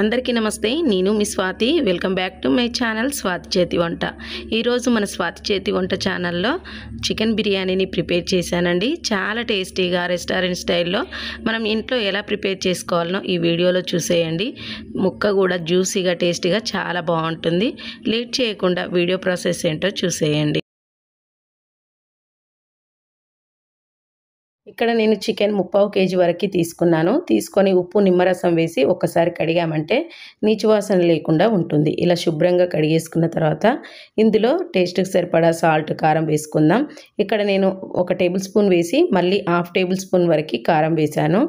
అందరికీ నమస్తే. నేను మీ Swathi. Welcome back to my channel Swathi చేతి వంట. ఈరోజు మన స్వాతి చేతి వంట ఛానల్లో చికెన్ బిర్యానీని ప్రిపేర్ చేశానండి. చాలా టేస్టీగా రెస్టారెంట్ స్టైల్లో మనం ఇంట్లో ఎలా ప్రిపేర్ చేసుకోవాలనో ఈ వీడియోలో చూసేయండి. ముక్క కూడా జ్యూసీగా టేస్టీగా చాలా బాగుంటుంది. లేట్ చేయకుండా వీడియో ప్రాసెస్ ఏంటో చూసేయండి. ఇక్కడ నేను చికెన్ 3/4 కేజీ వరకు తీసుకొని ఉప్పు నిమ్మరసం వేసి ఒక్కసారి కడిగామంటే నీచు వాసన లేకుండా ఉంటుంది. ఇలా శుభ్రంగా కడిగేసుకున్న తర్వాత ఇందులో టేస్ట్కి సరిపడా సాల్ట్ కారం వేసుకుందాం. ఇక్కడ నేను 1 టేబుల్ స్పూన్ వేసి మళ్ళీ 1/2 టేబుల్ స్పూన్ వరకు కారం వేశాను.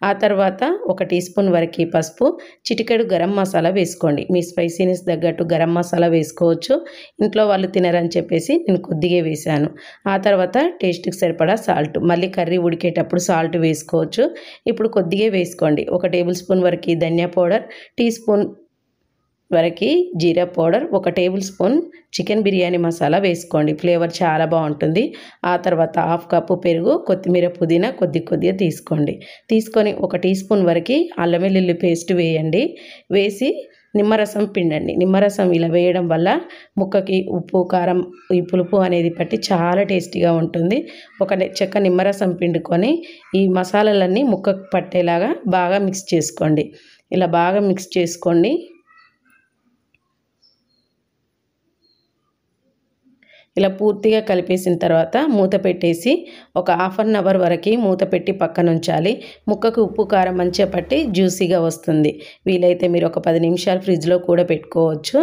ఆ తర్వాత 1 టీ స్పూన్ వరకు పసుపు, చిటికెడు గరం మసాలా వేసుకోండి. మీ స్పైసీనెస్ తగ్గట్టు గరం మసాలా వేసుకోవచ్చు. ఇంట్లో వాళ్ళు తినరని చెప్పేసి నేను కొద్దిగా వేశాను. ఆ తర్వాత టేస్ట్కి సరిపడా సాల్ట్, మళ్ళీ కర్రీ ఉడికేటప్పుడు సాల్ట్ వేసుకోవచ్చు. ఇప్పుడు కొద్దిగా వేసుకోండి. 1 టేబుల్ స్పూన్ వరకు ధనియా పౌడర్, టీ స్పూన్ వరకు jeera powder, 1 table spoon chicken biryani masala వేసుకోండి. ఫ్లేవర్ చాలా బాగుంటుంది. ఆ తర్వాత 1/2 కప్పు పెరుగు, కొత్తిమీర, పుదీనా కొద్దిగా తీసుకొని 1 టీ స్పూన్ వరకు అల్లం వెల్లుల్లి పేస్ట్ వేయండి. వేసి నిమ్మరసం పిండండి. నిమ్మరసం ఇలా వేయడం వల్ల ముక్కకి ఉప్పు కారం ఈ పులుపు అనేది పట్టి చాలా టేస్టీగా ఉంటుంది. ఒక చెక్క నిమ్మరసం పిండుకొని ఈ మసాలాలన్నీ ముక్కకు పట్టేలాగా బాగా మిక్స్ చేసుకోండి. ఇలా బాగా మిక్స్ చేసుకోండి. ఇలా పూర్తిగా కలిపేసిన తర్వాత మూత పెట్టేసి ఒక 1/2 అవర్ వరకు మూత పెట్టి పక్కన ఉంచాలి. ముక్కకు ఉప్పు కారం మంచిగా పట్టి జ్యూసీగా వస్తుంది. వీలైతే మీరు ఒక 10 నిమిషాలు ఫ్రిడ్జ్లో కూడా పెట్టుకోవచ్చు.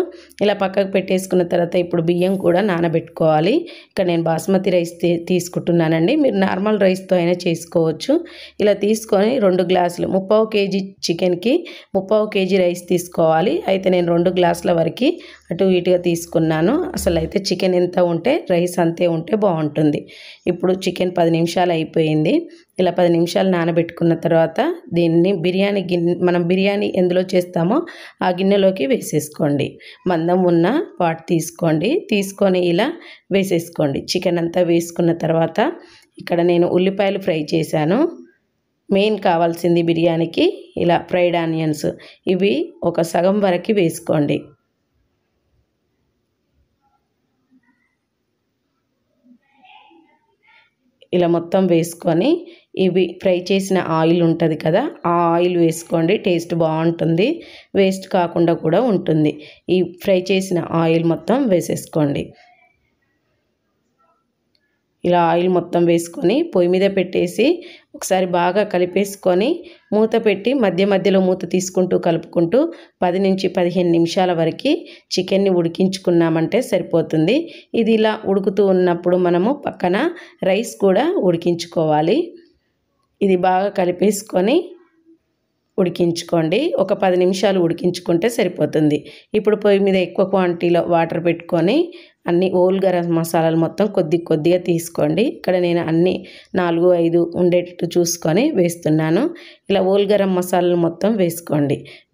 ఇలా పక్కకు పెట్టేసుకున్న తర్వాత ఇప్పుడు బియ్యం కూడా నానబెట్టుకోవాలి. ఇక్కడ నేను బాస్మతి రైస్ తీసుకుంటున్నానండి. మీరు నార్మల్ రైస్తో అయినా చేసుకోవచ్చు. ఇలా తీసుకొని 2 గ్లాసులు 3/4 కేజీ చికెన్కి 3/4 కేజీ రైస్ తీసుకోవాలి. అయితే నేను 2 గ్లాసుల వరకు అటు ఇటుగా తీసుకున్నాను. అసలు అయితే చికెన్ ఎంత ఉంటే రైస్ అంతే ఉంటే బాగుంటుంది. ఇప్పుడు చికెన్ 10 నిమిషాలు అయిపోయింది. ఇలా 10 నిమిషాలు నానబెట్టుకున్న తర్వాత దీన్ని మనం బిర్యానీ ఎందులో చేస్తామో ఆ గిన్నెలోకి వేసేసుకోండి. మందం ఉన్న పాట్ తీసుకొని ఇలా వేసేసుకోండి. చికెన్ అంతా వేసుకున్న తర్వాత ఇక్కడ నేను ఉల్లిపాయలు ఫ్రై చేశాను. మెయిన్ కావాల్సింది బిర్యానీకి ఇలా ఫ్రైడ్ ఆనియన్స్, ఇవి ఒక సగం వరకు వేసుకోండి. ఇలా మొత్తం వేసుకొని ఇవి ఫ్రై చేసిన ఆయిల్ ఉంటుంది కదా, ఆ ఆయిల్ వేసుకోండి. టేస్ట్ బాగుంటుంది. వేస్ట్ కాకుండా కూడా ఉంటుంది. ఈ ఫ్రై చేసిన ఆయిల్ మొత్తం వేసేసుకోండి. ఇలా ఆయిల్ మొత్తం వేసుకొని పొయ్యి మీద పెట్టేసి ఒకసారి బాగా కలిపేసుకొని మూత పెట్టి మధ్యలో మూత తీసుకుంటూ కలుపుకుంటూ 10 నుంచి 15 నిమిషాల వరకు చికెన్ని ఉడికించుకున్నామంటే సరిపోతుంది. ఇది ఇలా ఉడుకుతూ ఉన్నప్పుడు మనము పక్కన రైస్ కూడా ఉడికించుకోవాలి. ఇది బాగా కలిపేసుకొని ఉడికించుకోండి. ఒక 10 నిమిషాలు ఉడికించుకుంటే సరిపోతుంది. ఇప్పుడు పొయ్యి మీద ఎక్కువ క్వాంటిటీలో వాటర్ పెట్టుకొని అన్ని హోల్ గరం మసాలాలు మొత్తం కొద్దిగా తీసుకోండి. ఇక్కడ నేను అన్ని 4-5 ఉండేటట్టు చూసుకొని వేస్తున్నాను. ఇలా హోల్ గరం మసాలాలు మొత్తం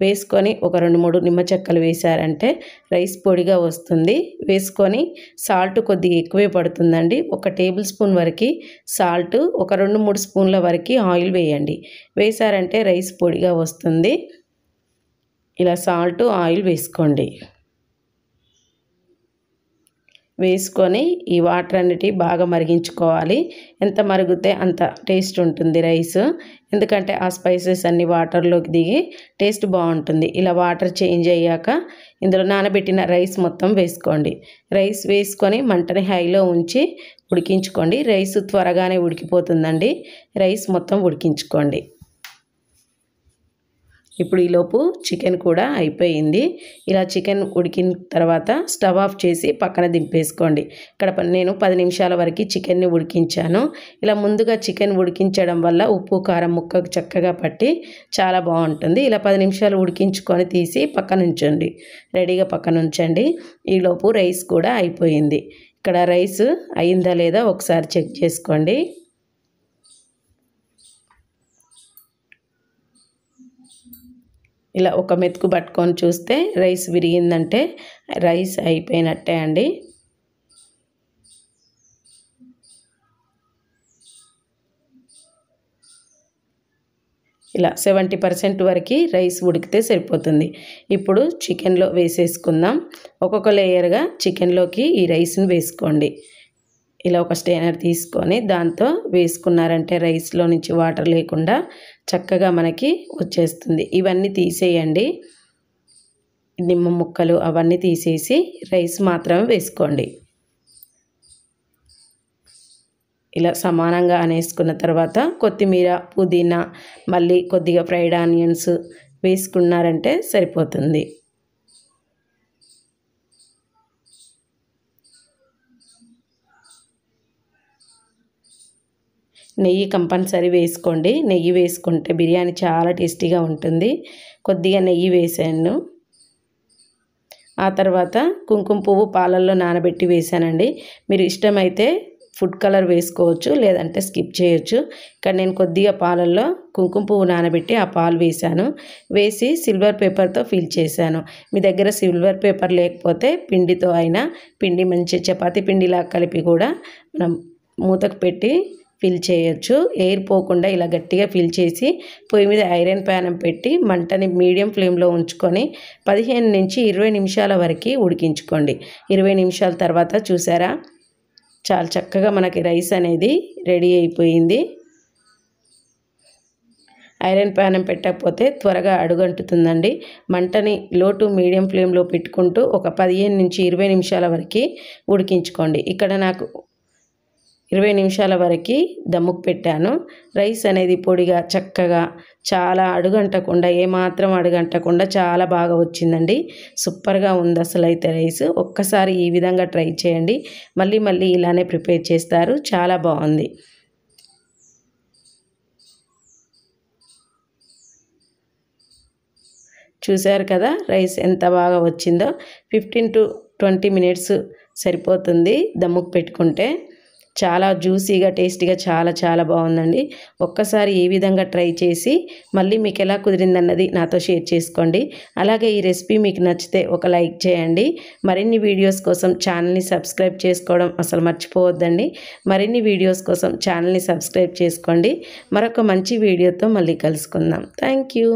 వేసుకొని ఒక 2-3 నిమ్మ చెక్కలు వేశారంటే రైస్ పొడిగా వస్తుంది. వేసుకొని సాల్ట్ కొద్దిగా ఎక్కువే పడుతుందండి. 1 టేబుల్ స్పూన్ వరకు సాల్ట్, ఒక 2-3 స్పూన్ల వరకు ఆయిల్ వేయండి. వేశారంటే రైస్ పొడిగా వస్తుంది. ఇలా సాల్ట్ ఆయిల్ వేసుకొని ఈ వాటర్ అన్నిటి బాగా మరిగించుకోవాలి. ఎంత మరిగితే అంత టేస్ట్ ఉంటుంది రైస్. ఎందుకంటే ఆ స్పైసెస్ అన్ని వాటర్లోకి దిగి టేస్ట్ బాగుంటుంది. ఇలా వాటర్ చేంజ్ అయ్యాక ఇందులో నానబెట్టిన రైస్ మొత్తం వేసుకోండి. రైస్ వేసుకొని మంటని హైలో ఉంచి ఉడికించుకోండి. రైస్ త్వరగానే ఉడికిపోతుందండి. రైస్ మొత్తం ఉడికించుకోండి. ఇప్పుడు ఈలోపు చికెన్ కూడా అయిపోయింది. ఇలా చికెన్ ఉడికిన తర్వాత స్టవ్ ఆఫ్ చేసి పక్కన దింపేసుకోండి. ఇక్కడ నేను 10 నిమిషాల వరకు చికెన్ని ఉడికించాను. ఇలా ముందుగా చికెన్ ఉడికించడం వల్ల ఉప్పు కారం ముక్కకు చక్కగా పట్టి చాలా బాగుంటుంది. ఇలా 10 నిమిషాలు ఉడికించుకొని తీసి రెడీగా పక్కన ఉంచండి. ఈలోపు రైస్ కూడా అయిపోయింది. ఇక్కడ రైస్ అయిందా లేదా ఒకసారి చెక్ చేసుకోండి. ఇలా ఒక మెతుకు పట్టుకొని చూస్తే రైస్ విరిగిందంటే రైస్ అయిపోయినట్టే అండి. ఇలా 70% వరకు రైస్ ఉడికితే సరిపోతుంది. ఇప్పుడు చికెన్లో వేసేసుకుందాం. ఒక్కొక్క లేయర్గా చికెన్లోకి ఈ రైస్ని వేసుకోండి. ఇలా ఒక స్టెయినర్ తీసుకొని దాంతో వేసుకున్నారంటే రైస్లో నుంచి వాటర్ లేకుండా చక్కగా మనకి వచ్చేస్తుంది. ఇవన్నీ తీసేయండి, నిమ్మ ముక్కలు అవన్నీ తీసేసి రైస్ మాత్రమే వేసుకోండి. ఇలా సమానంగా అనేసుకున్న తర్వాత కొత్తిమీర, పుదీనా, మళ్ళీ కొద్దిగా ఫ్రైడ్ ఆనియన్స్ వేసుకున్నారంటే సరిపోతుంది. నెయ్యి కంపల్సరీ వేసుకోండి. నెయ్యి వేసుకుంటే బిర్యానీ చాలా టేస్టీగా ఉంటుంది. కొద్దిగా నెయ్యి వేసాను. ఆ తర్వాత కుంకుమ పువ్వు పాలల్లో నానబెట్టి వేసానండి. మీరు ఇష్టమైతే ఫుడ్ కలర్ వేసుకోవచ్చు, లేదంటే స్కిప్ చేయొచ్చు. ఇక్కడ నేను కొద్దిగా పాలల్లో కుంకుమ పువ్వు నానబెట్టి ఆ పాలు వేసాను. వేసి సిల్వర్ పేపర్తో ఫిల్ చేశాను. మీ దగ్గర సిల్వర్ పేపర్ లేకపోతే పిండితో అయినా, పిండి మంచి చపాతీ పిండిలా కలిపి కూడా మనం మూతకు పెట్టి ఫిల్ చేయొచ్చు. ఎయిర్ పోకుండా ఇలా గట్టిగా ఫిల్ చేసి పొయ్యి మీద ఐరన్ ప్యాన్ పెట్టి మంటని మీడియం ఫ్లేమ్లో ఉంచుకొని 15 నుంచి 20 నిమిషాల వరకు ఉడికించుకోండి. 20 నిమిషాల తర్వాత చూసారా, చాలా చక్కగా మనకి రైస్ అనేది రెడీ అయిపోయింది. ఐరన్ ప్యాన్ పెట్టకపోతే త్వరగా అడుగంటుతుందండి. మంటని లో టు మీడియం ఫ్లేమ్లో పెట్టుకుంటూ ఒక 15 నుంచి 20 నిమిషాల వరకు ఉడికించుకోండి. ఇక్కడ నాకు 20 నిమిషాల వరకు దమ్ముకు పెట్టాను. రైస్ అనేది పొడిగా చక్కగా చాలా అడుగంటకుండా, ఏమాత్రం అడుగంటకుండా చాలా బాగా వచ్చిందండి. సూపర్గా ఉంది అసలు అయితే రైస్. ఒక్కసారి ఈ విధంగా ట్రై చేయండి. మళ్ళీ మళ్ళీ ఇలానే ప్రిపేర్ చేస్తారు. చాలా బాగుంది. చూశారు కదా రైస్ ఎంత బాగా వచ్చిందో. 15 to 20 మినిట్స్ సరిపోతుంది దమ్ముకు పెట్టుకుంటే. చాలా జ్యూసీగా, టేస్టీగా చాలా బాగుందండి. ఒక్కసారి ఈ విధంగా ట్రై చేసి మళ్ళీ మీకు ఎలా కుదిరిందన్నది నాతో షేర్ చేసుకోండి. అలాగే ఈ రెసిపీ మీకు నచ్చితే ఒక లైక్ చేయండి. మరిన్ని వీడియోస్ కోసం ఛానల్ని సబ్స్క్రైబ్ చేసుకోవడం అసలు మర్చిపోవద్దండి. మరిన్ని వీడియోస్ కోసం ఛానల్ని సబ్స్క్రైబ్ చేసుకోండి. మరొక మంచి వీడియోతో మళ్ళీ కలుసుకుందాం. Thank you.